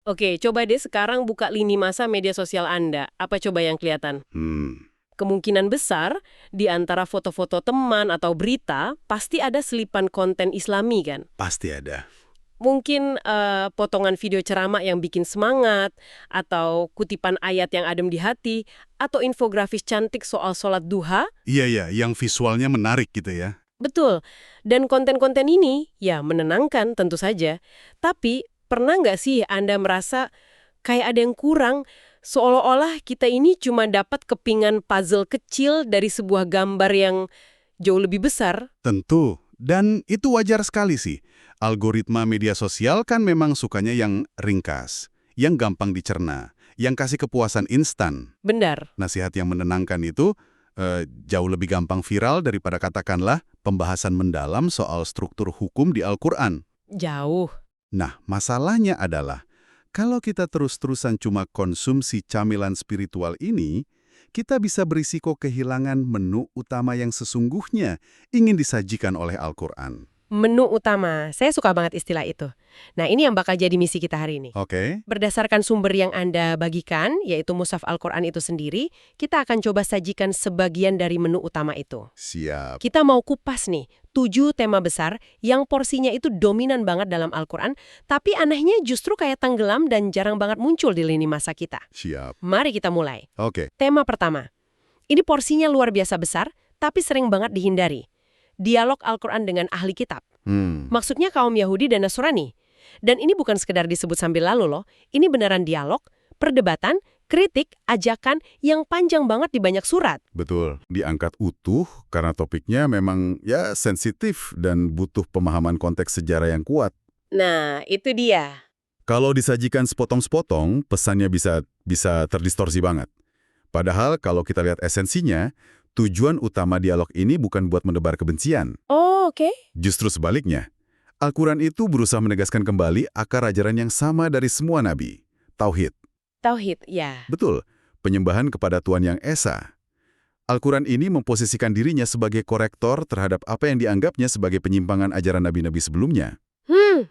Oke, coba deh sekarang buka lini masa media sosial Anda. Apa coba yang kelihatan? Kemungkinan besar, di antara foto-foto teman atau berita, pasti ada selipan konten Islami kan? Pasti ada. Mungkin potongan video ceramah yang bikin semangat, atau kutipan ayat yang adem di hati, atau infografis cantik soal sholat duha. Iya, yang visualnya menarik gitu ya. Betul. Dan konten-konten ini, ya menenangkan tentu saja. Tapi, pernah nggak sih Anda merasa kayak ada yang kurang, seolah-olah kita ini cuma dapat kepingan puzzle kecil dari sebuah gambar yang jauh lebih besar? Tentu. Dan itu wajar sekali sih. Algoritma media sosial kan memang sukanya yang ringkas, yang gampang dicerna, yang kasih kepuasan instan. Benar. Nasihat yang menenangkan itu jauh lebih gampang viral daripada katakanlah pembahasan mendalam soal struktur hukum di Al-Quran. Jauh. Nah, masalahnya adalah kalau kita terus-terusan cuma konsumsi camilan spiritual ini, kita bisa berisiko kehilangan menu utama yang sesungguhnya ingin disajikan oleh Al-Quran. Menu utama. Saya suka banget istilah itu. Nah, ini yang bakal jadi misi kita hari ini. Oke? Berdasarkan sumber yang Anda bagikan, yaitu Mushaf Al-Quran itu sendiri, kita akan coba sajikan sebagian dari menu utama itu. Siap. Kita mau kupas nih, 7 tema besar yang porsinya itu dominan banget dalam Al-Quran, tapi anehnya justru kayak tenggelam dan jarang banget muncul di lini masa kita. Siap. Mari kita mulai. Oke. Tema pertama. Ini porsinya luar biasa besar, tapi sering banget dihindari. Dialog Al-Quran dengan ahli kitab. Maksudnya kaum Yahudi dan Nasrani. Dan ini bukan sekedar disebut sambil lalu loh, ini beneran dialog, perdebatan, kritik, ajakan yang panjang banget di banyak surat. Betul. Diangkat utuh karena topiknya memang ya sensitif dan butuh pemahaman konteks sejarah yang kuat. Nah, itu dia. Kalau disajikan sepotong-sepotong, pesannya bisa terdistorsi banget. Padahal kalau kita lihat esensinya, tujuan utama dialog ini bukan buat menebar kebencian. Oh, oke. Justru sebaliknya. Al-Quran itu berusaha menegaskan kembali akar ajaran yang sama dari semua nabi. Tauhid. Tauhid, ya. Betul. Penyembahan kepada Tuhan yang Esa. Al-Quran ini memposisikan dirinya sebagai korektor terhadap apa yang dianggapnya sebagai penyimpangan ajaran nabi-nabi sebelumnya.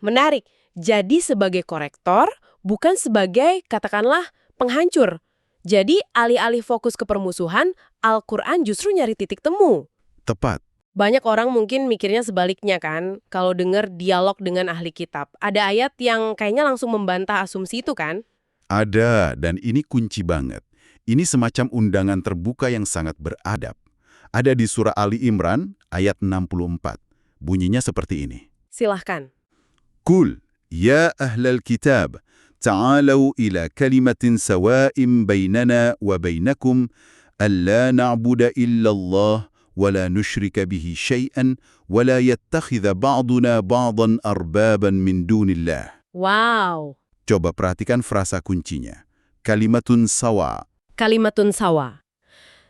Menarik. Jadi sebagai korektor, bukan sebagai, katakanlah, penghancur. Jadi alih-alih fokus ke permusuhan, Al-Quran justru nyari titik temu. Tepat. Banyak orang mungkin mikirnya sebaliknya kan, kalau dengar dialog dengan ahli kitab. Ada ayat yang kayaknya langsung membantah asumsi itu kan? Ada, dan ini kunci banget. Ini semacam undangan terbuka yang sangat beradab. Ada di surah Ali Imran, ayat 64. Bunyinya seperti ini. Silahkan. Kul, ya ahlal kitab, ta'alau ila kalimatin sawa'im bainana wa bainakum, alla na'buda illallah, wa la nushrika bihi syai'an, wa la yattakhidha ba'duna ba'dan arbaban min dunillah. Wow. Coba perhatikan frasa kuncinya. Kalimatun sawa. Kalimatun sawa.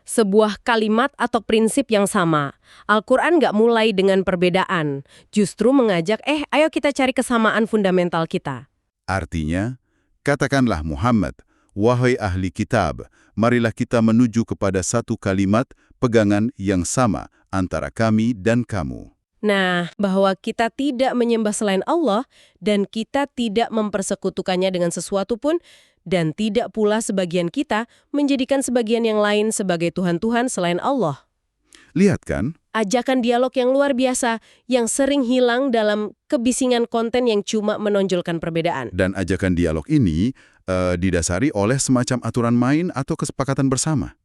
Sebuah kalimat atau prinsip yang sama. Al-Quran nggak mulai dengan perbedaan. Justru mengajak, ayo kita cari kesamaan fundamental kita. Artinya, katakanlah Muhammad, wahai ahli kitab, marilah kita menuju kepada satu kalimat pegangan yang sama antara kami dan kamu. Nah, bahwa kita tidak menyembah selain Allah dan kita tidak mempersekutukannya dengan sesuatu pun, dan tidak pula sebagian kita menjadikan sebagian yang lain sebagai Tuhan-Tuhan selain Allah. Lihat kan? Ajakan dialog yang luar biasa yang sering hilang dalam kebisingan konten yang cuma menonjolkan perbedaan. Dan ajakan dialog ini didasari oleh semacam aturan main atau kesepakatan bersama.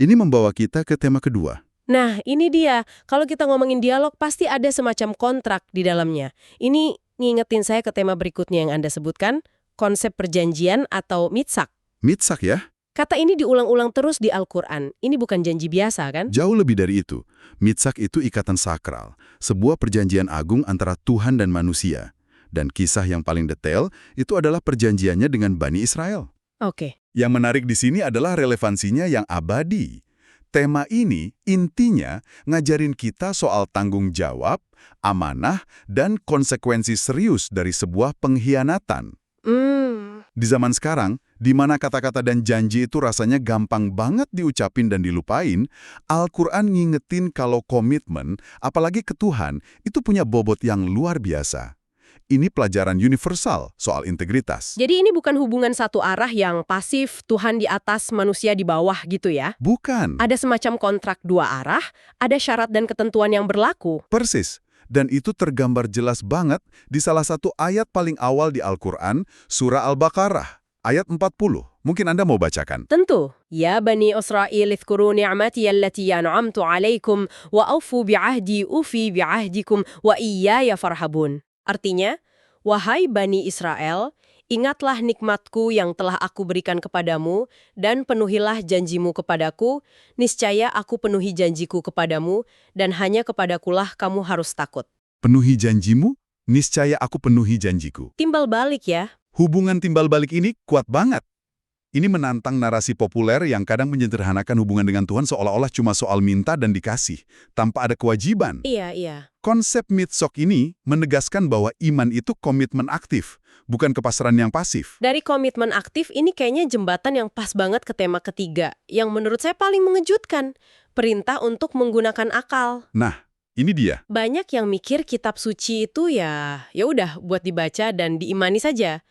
Ini membawa kita ke tema kedua. Nah, ini dia. Kalau kita ngomongin dialog, pasti ada semacam kontrak di dalamnya. Ini ngingetin saya ke tema berikutnya yang Anda sebutkan, konsep perjanjian atau mitsak. Mitsak ya? Kata ini diulang-ulang terus di Al-Quran. Ini bukan janji biasa, kan? Jauh lebih dari itu. Mitsak itu ikatan sakral, sebuah perjanjian agung antara Tuhan dan manusia. Dan kisah yang paling detail itu adalah perjanjiannya dengan Bani Israel. Oke. Yang menarik di sini adalah relevansinya yang abadi. Tema ini intinya ngajarin kita soal tanggung jawab, amanah, dan konsekuensi serius dari sebuah pengkhianatan. Di zaman sekarang, di mana kata-kata dan janji itu rasanya gampang banget diucapin dan dilupain, Al-Quran ngingetin kalau komitmen, apalagi ke Tuhan, itu punya bobot yang luar biasa. ini pelajaran universal soal integritas. Jadi ini bukan hubungan satu arah yang pasif, Tuhan di atas, manusia di bawah gitu ya? Bukan. Ada semacam kontrak dua arah, ada syarat dan ketentuan yang berlaku. Persis. Dan itu tergambar jelas banget di salah satu ayat paling awal di Al-Quran, Surah Al-Baqarah, ayat 40. Mungkin Anda mau bacakan. Tentu. Ya Bani Israel, izkuru ni'mati allati an'amtu alaikum, wa aufu bi'ahdi ufi bi'ahdikum, wa iyaya farhabun. Artinya, wahai Bani Israel, ingatlah nikmatku yang telah aku berikan kepadamu, dan penuhilah janjimu kepadaku, niscaya aku penuhi janjiku kepadamu, dan hanya kepadakulah kamu harus takut. Penuhi janjimu, niscaya aku penuhi janjiku. Timbal balik ya. Hubungan timbal balik ini kuat banget. Ini menantang narasi populer yang kadang menyederhanakan hubungan dengan Tuhan seolah-olah cuma soal minta dan dikasih, tanpa ada kewajiban. Iya. Konsep Mitsok ini menegaskan bahwa iman itu komitmen aktif, bukan kepasrahan yang pasif. Dari komitmen aktif, ini kayaknya jembatan yang pas banget ke tema ketiga, yang menurut saya paling mengejutkan, perintah untuk menggunakan akal. Nah, ini dia. Banyak yang mikir kitab suci itu ya udah buat dibaca dan diimani saja.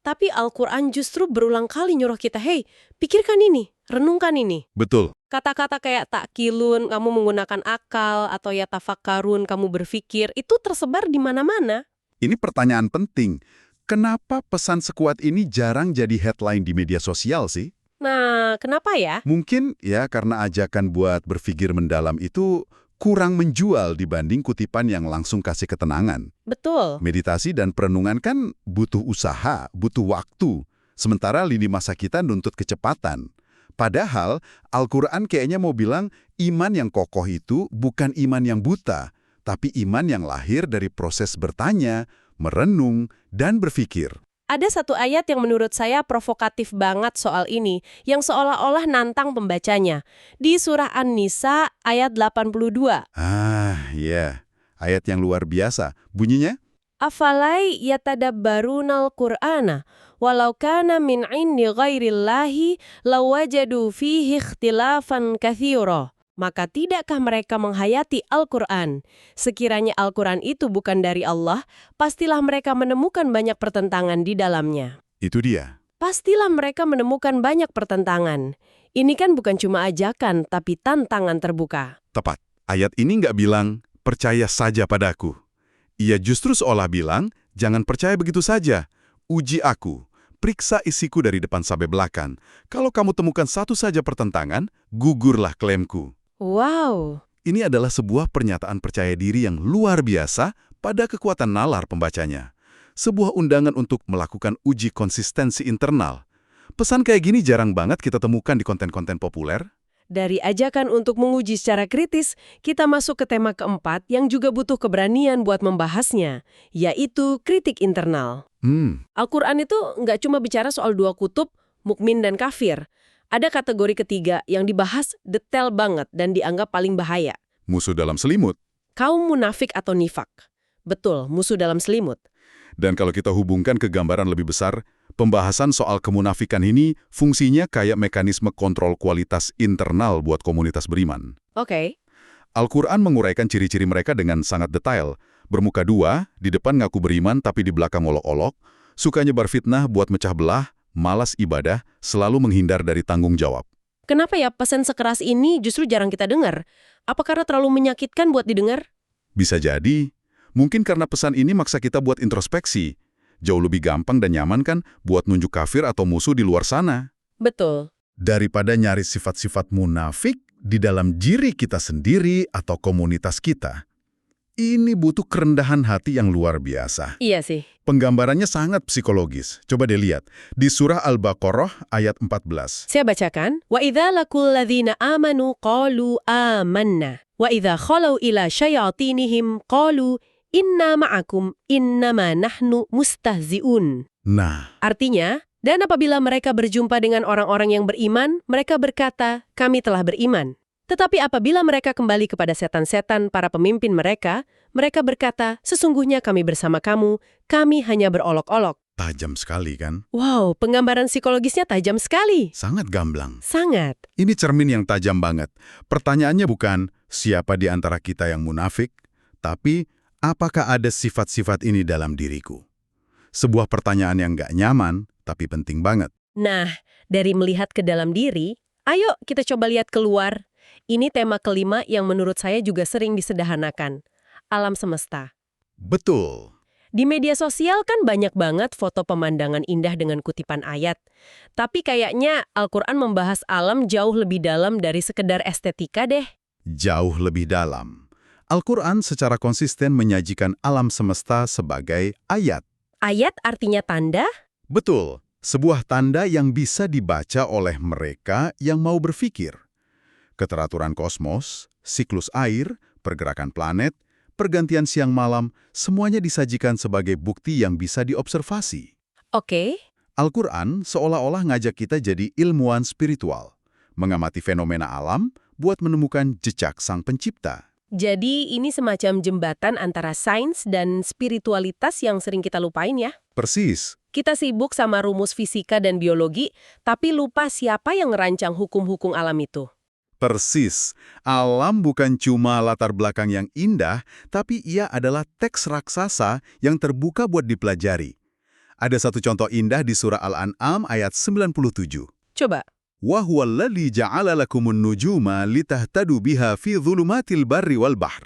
Tapi Al-Quran justru berulang kali nyuruh kita, hey, pikirkan ini, renungkan ini. Betul. Kata-kata kayak takkilun, kamu menggunakan akal, atau ya tafakkarun, kamu berpikir, itu tersebar di mana-mana. Ini pertanyaan penting. Kenapa pesan sekuat ini jarang jadi headline di media sosial sih? Nah, kenapa ya? Mungkin ya karena ajakan buat berpikir mendalam itu kurang menjual dibanding kutipan yang langsung kasih ketenangan. Betul. Meditasi dan perenungan kan butuh usaha, butuh waktu. Sementara lini masa kita nuntut kecepatan. Padahal Al-Quran kayaknya mau bilang iman yang kokoh itu bukan iman yang buta, tapi iman yang lahir dari proses bertanya, merenung, dan berpikir. Ada satu ayat yang menurut saya provokatif banget soal ini, yang seolah-olah nantang pembacanya. Di surah An-Nisa ayat 82. Iya. Ayat yang luar biasa. Bunyinya? Afalai yatadabbarunal Qur'ana, walau kana min indi ghairillahi lawajadu fihi ikhtilafan katsira. Maka tidakkah mereka menghayati Al-Quran? Sekiranya Al-Quran itu bukan dari Allah, pastilah mereka menemukan banyak pertentangan di dalamnya. Itu dia. Pastilah mereka menemukan banyak pertentangan. Ini kan bukan cuma ajakan, tapi tantangan terbuka. Tepat. Ayat ini nggak bilang, percaya saja padaku. Ia justru seolah bilang, jangan percaya begitu saja. Uji aku. Periksa isiku dari depan sampai belakang. Kalau kamu temukan satu saja pertentangan, gugurlah klaimku. Wow. Ini adalah sebuah pernyataan percaya diri yang luar biasa pada kekuatan nalar pembacanya. Sebuah undangan untuk melakukan uji konsistensi internal. Pesan kayak gini jarang banget kita temukan di konten-konten populer. Dari ajakan untuk menguji secara kritis, kita masuk ke tema keempat yang juga butuh keberanian buat membahasnya, yaitu kritik internal. Al-Quran itu nggak cuma bicara soal dua kutub, mukmin dan kafir. Ada kategori ketiga yang dibahas detail banget dan dianggap paling bahaya. Musuh dalam selimut. Kaum munafik atau nifak. Betul, musuh dalam selimut. Dan kalau kita hubungkan ke gambaran lebih besar, pembahasan soal kemunafikan ini fungsinya kayak mekanisme kontrol kualitas internal buat komunitas beriman. Oke. Al-Quran menguraikan ciri-ciri mereka dengan sangat detail. Bermuka dua, di depan ngaku beriman tapi di belakang olok-olok, sukanya berfitnah buat mecah belah, malas ibadah, selalu menghindar dari tanggung jawab. Kenapa ya pesan sekeras ini justru jarang kita dengar? Apa karena terlalu menyakitkan buat didengar? Bisa jadi. Mungkin karena pesan ini maksa kita buat introspeksi. Jauh lebih gampang dan nyaman kan buat nunjuk kafir atau musuh di luar sana. Betul. Daripada nyari sifat-sifat munafik di dalam diri kita sendiri atau komunitas kita. Ini butuh kerendahan hati yang luar biasa. Iya sih. Penggambarannya sangat psikologis. Coba deh lihat. Di surah Al-Baqarah ayat 14. Saya bacakan. Wa idza laqul ladzina amanu qalu amanna. Wa idza khalau ila syayatinihim qalu inna ma'akum innama nahnu mustahzi'un. Nah. Artinya, dan apabila mereka berjumpa dengan orang-orang yang beriman, mereka berkata, kami telah beriman. Tetapi apabila mereka kembali kepada setan-setan para pemimpin mereka, mereka berkata, sesungguhnya kami bersama kamu, kami hanya berolok-olok. Tajam sekali kan? Wow, penggambaran psikologisnya tajam sekali. Sangat gamblang. Sangat. Ini cermin yang tajam banget. Pertanyaannya bukan siapa di antara kita yang munafik, tapi Apakah ada sifat-sifat ini dalam diriku? Sebuah pertanyaan yang nggak nyaman, tapi penting banget. Nah, dari melihat ke dalam diri, ayo kita coba lihat keluar. Ini tema kelima yang menurut saya juga sering disederhanakan. Alam semesta. Betul. Di media sosial kan banyak banget foto pemandangan indah dengan kutipan ayat. Tapi kayaknya Al-Quran membahas alam jauh lebih dalam dari sekedar estetika deh. Jauh lebih dalam. Al-Quran secara konsisten menyajikan alam semesta sebagai ayat. Ayat artinya tanda? Betul, sebuah tanda yang bisa dibaca oleh mereka yang mau berpikir. Keteraturan kosmos, siklus air, pergerakan planet, pergantian siang malam, semuanya disajikan sebagai bukti yang bisa diobservasi. Oke. Al-Quran seolah-olah ngajak kita jadi ilmuwan spiritual, mengamati fenomena alam buat menemukan jejak sang pencipta. Jadi ini semacam jembatan antara sains dan spiritualitas yang sering kita lupain ya. Persis. Kita sibuk sama rumus fisika dan biologi, tapi lupa siapa yang ngerancang hukum-hukum alam itu. Persis. Alam bukan cuma latar belakang yang indah, tapi ia adalah teks raksasa yang terbuka buat dipelajari. Ada satu contoh indah di surah Al-An'am ayat 97. Coba. وَهُوَ الَّذِي جَعَلَ لَكُمُ النُّجُومَ لِتَهْتَدُوا بِهَا فِي ظُلُمَاتِ الْبَرِّ وَالْبَحْرِ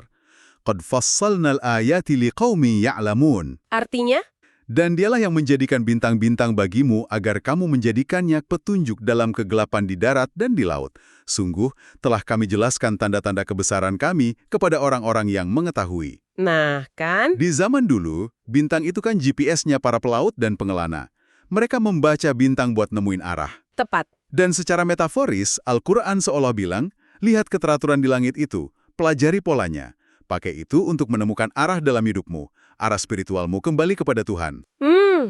قَدْ فَصَّلْنَا الْآيَاتِ لِقَوْمٍ يَعْلَمُونَ. Artinya? Dan dialah yang menjadikan bintang-bintang bagimu agar kamu menjadikannya petunjuk dalam kegelapan di darat dan di laut. Sungguh, telah kami jelaskan tanda-tanda kebesaran kami kepada orang-orang yang mengetahui. Nah, kan? Di zaman dulu, bintang itu kan GPS-nya para pelaut dan pengelana. Mereka membaca bintang buat nemuin arah. Tepat. Dan secara metaforis, Al-Quran seolah bilang, lihat keteraturan di langit itu, pelajari polanya. Pakai itu untuk menemukan arah dalam hidupmu. Arah spiritualmu kembali kepada Tuhan.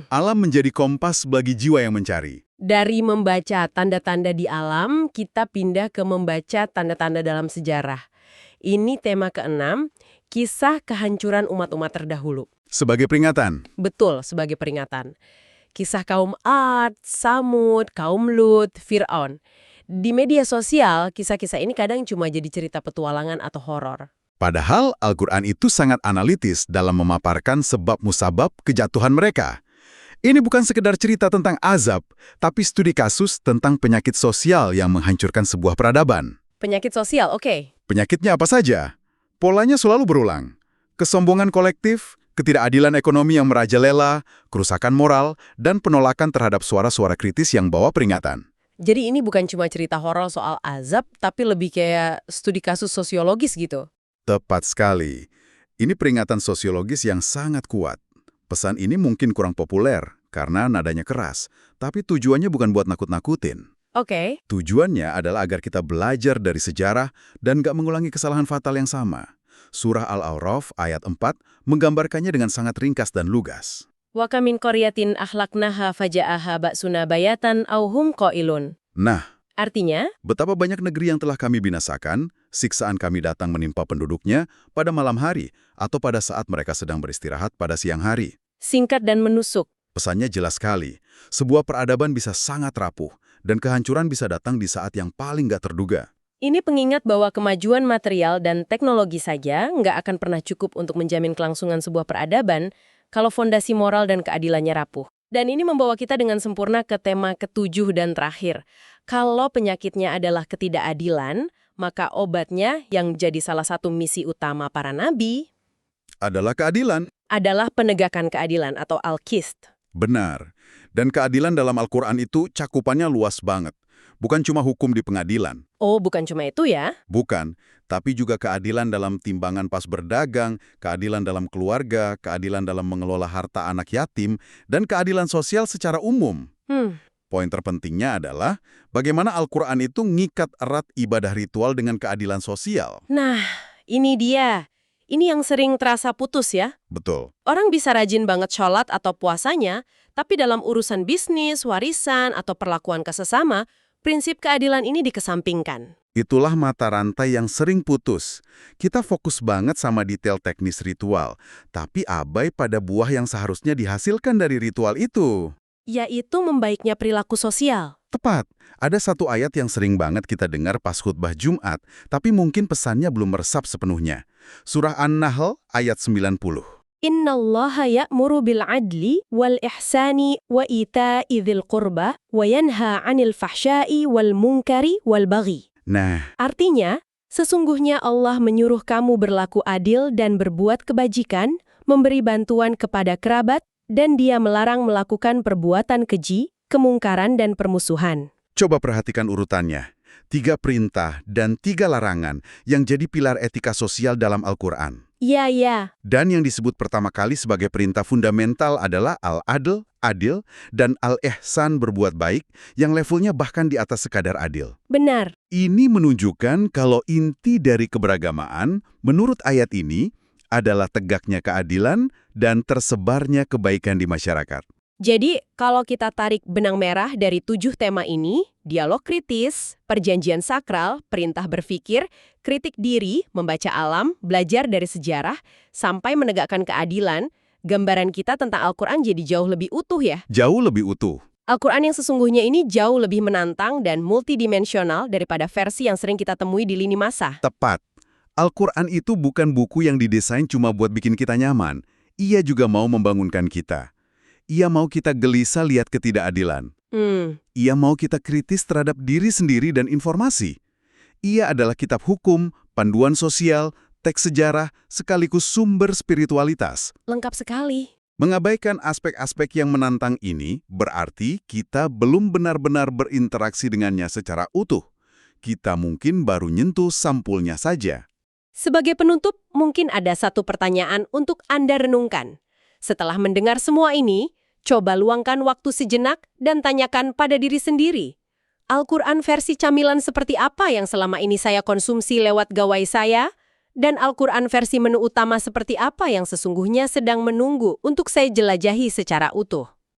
Alam menjadi kompas bagi jiwa yang mencari. Dari membaca tanda-tanda di alam, kita pindah ke membaca tanda-tanda dalam sejarah. Ini tema ke-6, kisah kehancuran umat-umat terdahulu. Sebagai peringatan. Betul, sebagai peringatan. Kisah kaum Ad, Samud, kaum Lut, Fir'aun. Di media sosial, kisah-kisah ini kadang cuma jadi cerita petualangan atau horor. Padahal Al-Quran itu sangat analitis dalam memaparkan sebab musabab kejatuhan mereka. Ini bukan sekedar cerita tentang azab, tapi studi kasus tentang penyakit sosial yang menghancurkan sebuah peradaban. Penyakit sosial, oke. Penyakitnya apa saja? Polanya selalu berulang. Kesombongan kolektif, ketidakadilan ekonomi yang merajalela, kerusakan moral, dan penolakan terhadap suara-suara kritis yang bawa peringatan. Jadi ini bukan cuma cerita horor soal azab, tapi lebih kayak studi kasus sosiologis gitu. Tepat sekali. Ini peringatan sosiologis yang sangat kuat. Pesan ini mungkin kurang populer karena nadanya keras, tapi tujuannya bukan buat nakut-nakutin. Oke. Tujuannya adalah agar kita belajar dari sejarah dan gak mengulangi kesalahan fatal yang sama. Surah Al-A'raf ayat 4 menggambarkannya dengan sangat ringkas dan lugas. Wa kamin qaryatin ahlaknaha faja'aha ba'suna bayatan aw hum qailun. Nah, Artinya, betapa banyak negeri yang telah kami binasakan, siksaan kami datang menimpa penduduknya pada malam hari atau pada saat mereka sedang beristirahat pada siang hari. singkat dan menusuk. Pesannya jelas sekali, sebuah peradaban bisa sangat rapuh dan kehancuran bisa datang di saat yang paling gak terduga. Ini pengingat bahwa kemajuan material dan teknologi saja nggak akan pernah cukup untuk menjamin kelangsungan sebuah peradaban kalau fondasi moral dan keadilannya rapuh. Dan ini membawa kita dengan sempurna ke tema ke-7 dan terakhir. Kalau penyakitnya adalah ketidakadilan, maka obatnya yang jadi salah satu misi utama para nabi Adalah keadilan. adalah penegakan keadilan atau Al-Qist. Benar. Dan keadilan dalam Al-Quran itu cakupannya luas banget. Bukan cuma hukum di pengadilan. Oh, bukan cuma itu ya? Bukan, tapi juga keadilan dalam timbangan pas berdagang, keadilan dalam keluarga, keadilan dalam mengelola harta anak yatim, dan keadilan sosial secara umum. Poin terpentingnya adalah bagaimana Al-Quran itu ngikat erat ibadah ritual dengan keadilan sosial. Nah, ini dia. Ini yang sering terasa putus ya. Betul. Orang bisa rajin banget sholat atau puasanya, tapi dalam urusan bisnis, warisan, atau perlakuan ke sesama, prinsip keadilan ini dikesampingkan. Itulah mata rantai yang sering putus. Kita fokus banget sama detail teknis ritual, tapi abai pada buah yang seharusnya dihasilkan dari ritual itu. Yaitu membaiknya perilaku sosial. Tepat. Ada satu ayat yang sering banget kita dengar pas khutbah Jumat, tapi mungkin pesannya belum meresap sepenuhnya. Surah An-Nahl ayat 90. Innallaha ya'muru bil adli wal ihsani wa ita'i dzil qurba wa yanha 'anil fahsya'i wal munkari wal baghi. Nah, Artinya, sesungguhnya Allah menyuruh kamu berlaku adil dan berbuat kebajikan, memberi bantuan kepada kerabat, dan Dia melarang melakukan perbuatan keji, kemungkaran dan permusuhan. coba perhatikan urutannya. 3 perintah dan 3 larangan yang jadi pilar etika sosial dalam Al-Quran. Ya. Dan yang disebut pertama kali sebagai perintah fundamental adalah al-adl, adil, dan al-ihsan, berbuat baik, yang levelnya bahkan di atas sekadar adil. Benar. Ini menunjukkan kalau inti dari keberagamaan, menurut ayat ini, adalah tegaknya keadilan dan tersebarnya kebaikan di masyarakat. Jadi, kalau kita tarik benang merah dari 7 tema ini, dialog kritis, perjanjian sakral, perintah berpikir, kritik diri, membaca alam, belajar dari sejarah, sampai menegakkan keadilan, gambaran kita tentang Al-Quran jadi jauh lebih utuh ya. Jauh lebih utuh. Al-Quran yang sesungguhnya ini jauh lebih menantang dan multidimensional daripada versi yang sering kita temui di lini masa. Tepat. Al-Quran itu bukan buku yang didesain cuma buat bikin kita nyaman. Ia juga mau membangunkan kita. Ia mau kita gelisah lihat ketidakadilan. Ia mau kita kritis terhadap diri sendiri dan informasi. Ia adalah kitab hukum, panduan sosial, teks sejarah, sekaligus sumber spiritualitas. Lengkap sekali. Mengabaikan aspek-aspek yang menantang ini berarti kita belum benar-benar berinteraksi dengannya secara utuh. Kita mungkin baru nyentuh sampulnya saja. Sebagai penutup, mungkin ada satu pertanyaan untuk Anda renungkan. Setelah mendengar semua ini, coba luangkan waktu sejenak dan tanyakan pada diri sendiri. Al-Quran versi camilan seperti apa yang selama ini saya konsumsi lewat gawai saya? Dan Al-Quran versi menu utama seperti apa yang sesungguhnya sedang menunggu untuk saya jelajahi secara utuh?